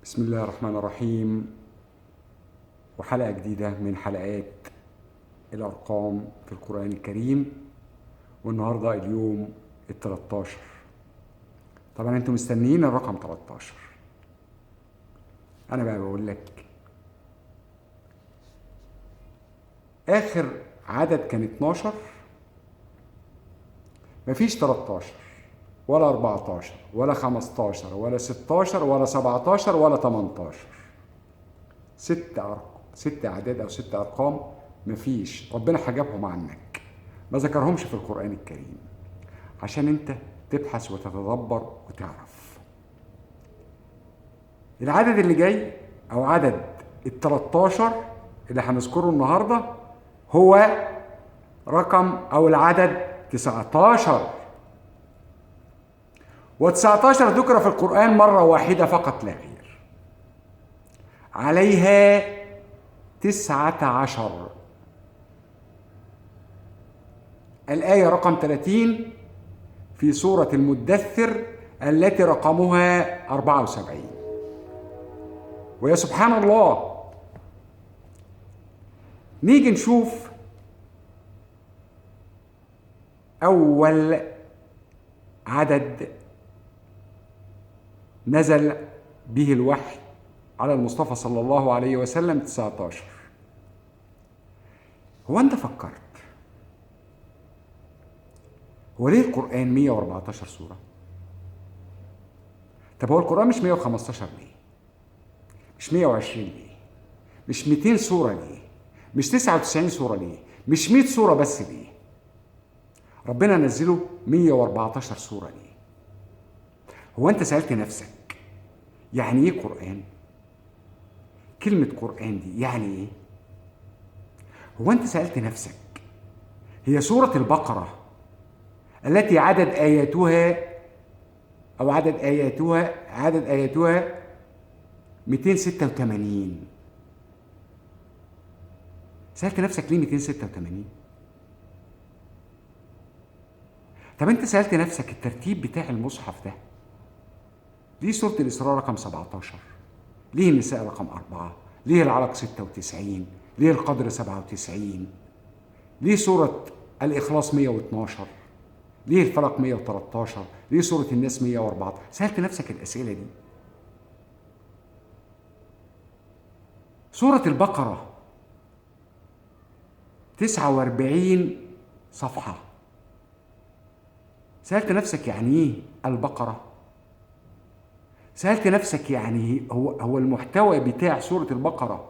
بسم الله الرحمن الرحيم. وحلقة جديدة من حلقات الأرقام في القرآن الكريم، والنهاردة اليوم 13. طبعا انتم مستنيين الرقم 13. أنا بقى بقول لك آخر عدد كان 12، مفيش 13 ولا 14 ولا 15 ولا 16 ولا 17 ولا 18. ست أعداد أو ست أرقام مفيش، ربنا حجبهم عنك، ما ذكرهمش في القرآن الكريم عشان أنت تبحث وتتدبر وتعرف. العدد اللي جاي أو عدد ال13 اللي هنذكره النهاردة هو رقم أو العدد 19. و19 ذكر في القرآن مرة واحدة فقط لا غير، عليها 19. الآية رقم 30 في سورة المدثر التي رقمها 74. ويا سبحان الله، نيجي نشوف أول عدد نزل به الوحي على المصطفى صلى الله عليه وسلم 19. هو أنت فكرت هو ليه القرآن 114 سورة؟ طب هو القرآن مش 115 ليه؟ مش 120 ليه؟ مش 200 سورة ليه؟ مش 99 سورة ليه؟ مش 100 سورة بس ليه؟ ربنا نزله 114 سورة ليه؟ هو أنت سألت نفسك يعني إيه قرآن؟ كلمة قرآن دي يعني إيه؟ هو أنت سألت نفسك هي سورة البقرة التي عدد آياتها 286، سألت نفسك ليه 286؟ طب انت سألت نفسك الترتيب بتاع المصحف ده ليه سورة الإسراء رقم 17؟ ليه النساء رقم 4؟ ليه العلق 96؟ ليه القدر 97؟ ليه سورة الإخلاص 112؟ ليه الفلق 113؟ ليه سورة الناس 114؟ سألت نفسك الأسئلة دي؟ سورة البقرة 49 صفحة، سألت نفسك يعني ايه البقرة؟ سألت نفسك يعني هو المحتوى بتاع سورة البقرة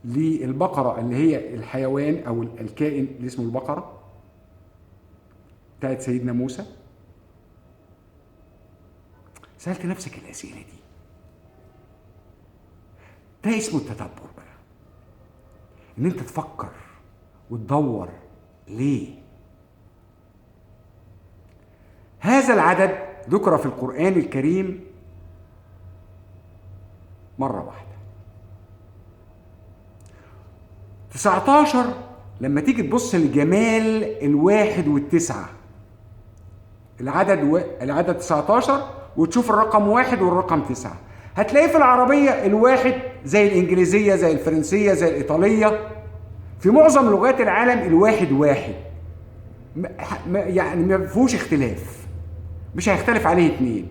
للبقرة اللي هي الحيوان أو الكائن اللي اسمه البقرة بتاعت سيدنا موسى؟ سألت نفسك الأسئلة دي؟ ده اسمه التدبر بقى، إن أنت تفكر وتدور ليه. هذا العدد ذكر في القرآن الكريم مرة واحدة. 19 لما تيجي تبص لجمال الواحد والتسعة، العدد 19 وتشوف الرقم 1 والرقم 9، هتلاقي في العربية الواحد زي الإنجليزية زي الفرنسية زي الإيطالية، في معظم لغات العالم الواحد واحد، يعني ما فيهوش اختلاف، مش هيختلف عليه اتنين،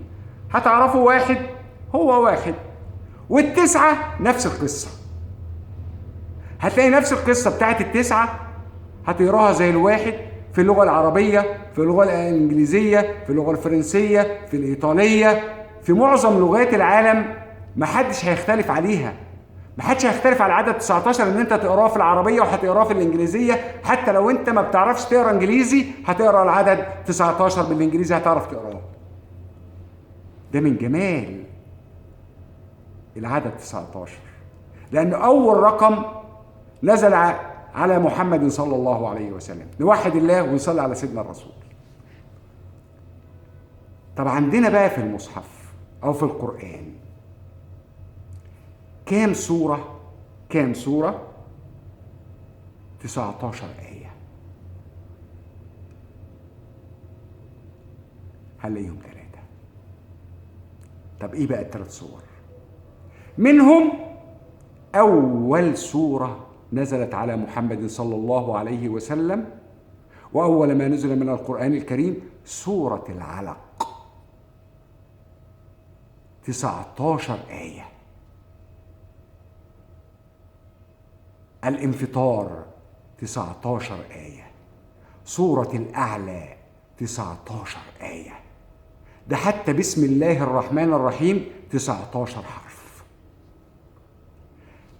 هتعرفوا واحد هو واحد. والتسعة نفس القصة، هتلاقي نفس القصة بتاعت التسعة هتقراها زي الواحد في اللغة العربية، في اللغة الإنجليزية، في اللغة الفرنسية، في الإيطالية، في معظم لغات العالم محدش هيختلف عليها. محدش هيختلف على عدد 19 ان انت تقراه في العربية وهتقراه في الإنجليزية، حتى لو انت ما بتعرفش تقرا إنجليزي هتقرا العدد 19 بالإنجليزي هتعرف تقراه. ده من جمال العدد 19، لأن أول رقم نزل على محمد صلى الله عليه وسلم، نوحد الله ونصلي على سيدنا الرسول. طب عندنا بقى في المصحف أو في القرآن كام سورة؟ 19 آية، هنلاقيهم 3. طب ايه بقى ال3 صور؟ منهم اول سورة نزلت على محمد صلى الله عليه وسلم واول ما نزل من القرآن الكريم سورة العلق، 19 آية. الانفطار 19 آية. سورة الأعلى 19 آية. ده حتى بسم الله الرحمن الرحيم 19 حرف.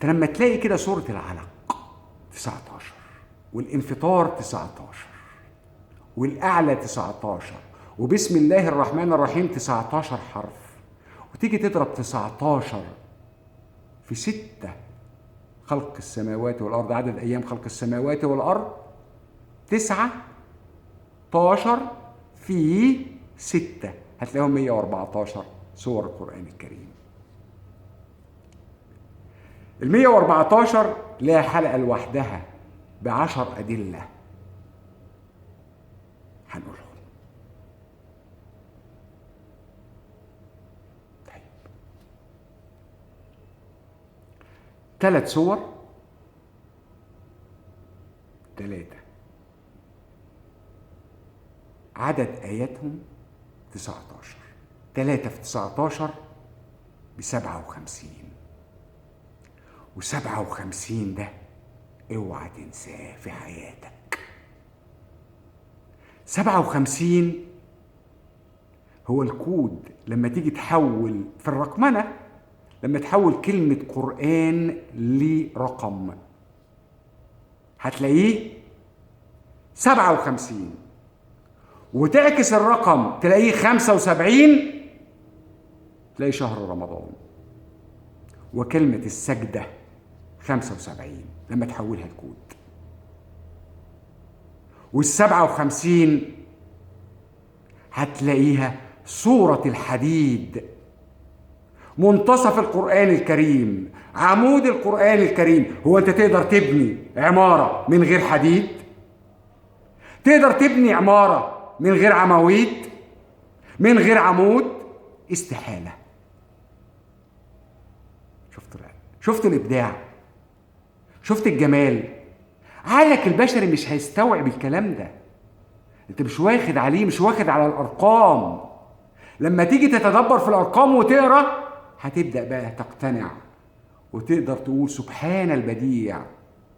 لما تلاقي كده سورة العلق 19 والانفطار 19 والأعلى 19 وبسم الله الرحمن الرحيم 19 حرف، وتيجي تضرب 19 في 6 خلق السماوات والأرض، عدد أيام خلق السماوات والأرض 19 في 6، هتلاقيهم 114 سور القرآن الكريم. ال 114 لها حلقة لوحدها ب10 أدلة هنقولهم. طيب 3 سور، 3 عدد آياتهم 19، 3 في 19 ب57، و57 ده اوعى تنساه في حياتك. 57 هو الكود لما تيجي تحول في الرقمنة، لما تحول كلمة قرآن لرقم هتلاقيه 57، وتعكس الرقم تلاقيه 75، تلاقي شهر رمضان. وكلمة السجدة 75 لما تحولها الكود. وال57 هتلاقيها سورة الحديد، منتصف القرآن الكريم، عمود القرآن الكريم. هو أنت تقدر تبني عمارة من غير حديد؟ تقدر تبني عمارة من غير عواميد، من غير عمود؟ استحالة. شفت الإبداع، شفت الجمال. عقلك البشري مش هيستوعب الكلام ده، انت مش واخد عليه، مش واخد على الأرقام. لما تيجي تتدبر في الأرقام وتقرأ هتبدأ بقى تقتنع وتقدر تقول سبحان البديع،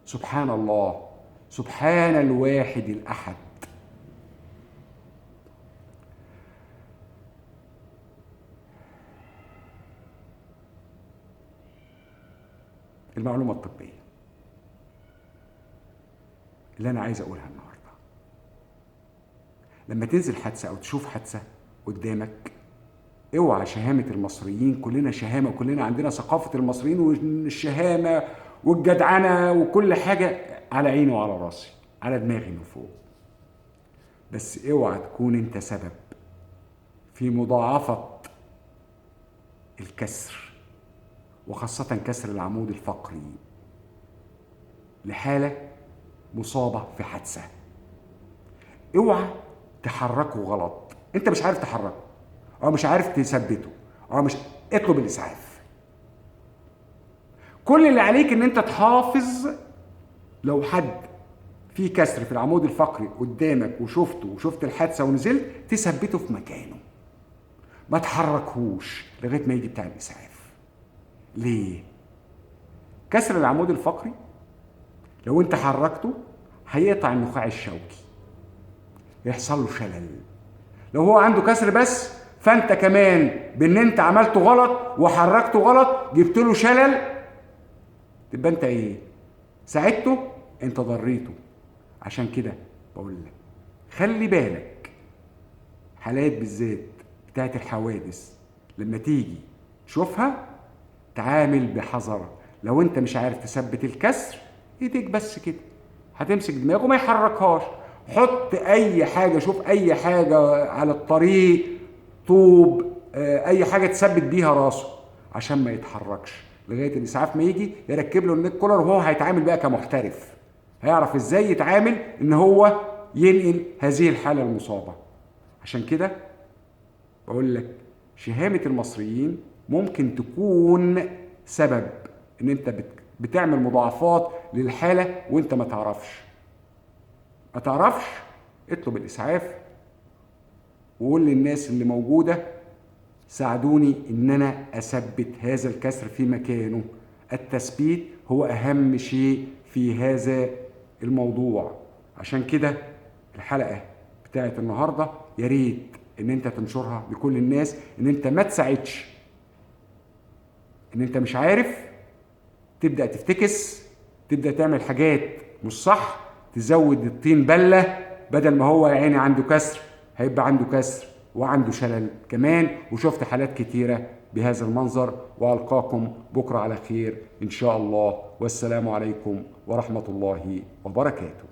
سبحان الله، سبحان الواحد الأحد. المعلومة الطبية اللي أنا عايز أقولها النهاردة، لما تنزل حادثة أو تشوف حادثة قدامك، اوعى شهامة المصريين، كلنا شهامة وكلنا عندنا ثقافة المصريين والشهامة والجدعنة وكل حاجة على عيني وعلى راسي، على دماغي من فوق. بس اوعى تكون انت سبب في مضاعفة الكسر، وخاصة كسر العمود الفقري لحالة مصابة في حادثة. اوعى تحركه غلط، انت مش عارف تحركه او مش عارف تثبته او مش، اطلب الاسعاف. كل اللي عليك ان انت تحافظ، لو حد في كسر في العمود الفقري قدامك وشفت الحادثه ونزلت، تثبته في مكانه، ما تحركهوش لغايه ما يجي بتاع الاسعاف. ليه؟ كسر العمود الفقري لو انت حركته هيقطع النخاع الشوكي، يحصل له شلل. لو هو عنده كسر بس، فانت كمان بان انت عملته غلط وحركته غلط جبت له شلل، تبقى انت ايه؟ ساعدته؟ انت ضريته. عشان كده بقول لك خلي بالك، حالات بالذات بتاعت الحوادث لما تيجي تشوفها تعامل بحذر. لو انت مش عارف تثبت الكسر، ايديك بس كده هتمسك دماغه ما يحركهاش. حط اي حاجه، شوف اي حاجه على الطريق، طوب، اي حاجه تثبت بيها راسه عشان ما يتحركش لغايه الاسعاف ما يجي يركب له النيك كولر. وهو هيتعامل بقى كمحترف، هيعرف ازاي يتعامل ان هو ينقل هذه الحاله المصابه. عشان كده بقول لك شهامة المصريين ممكن تكون سبب ان انت بتعمل مضاعفات للحالة وانت ما تعرفش. اطلب الاسعاف وقول للناس اللي موجودة ساعدوني ان انا اثبت هذا الكسر في مكانه. التثبيت هو اهم شيء في هذا الموضوع. عشان كده الحلقة بتاعت النهاردة يا ريت ان انت تنشرها لكل الناس، ان انت ما تساعدش ان انت مش عارف تبدأ تفتكس، تبدأ تعمل حاجات مش صح، تزود الطين بلة. بدل ما هو يا عيني عنده كسر هيبقى عنده كسر وعنده شلل كمان. وشفت حالات كتيرة بهذا المنظر. وألقاكم بكرة على خير إن شاء الله، والسلام عليكم ورحمة الله وبركاته.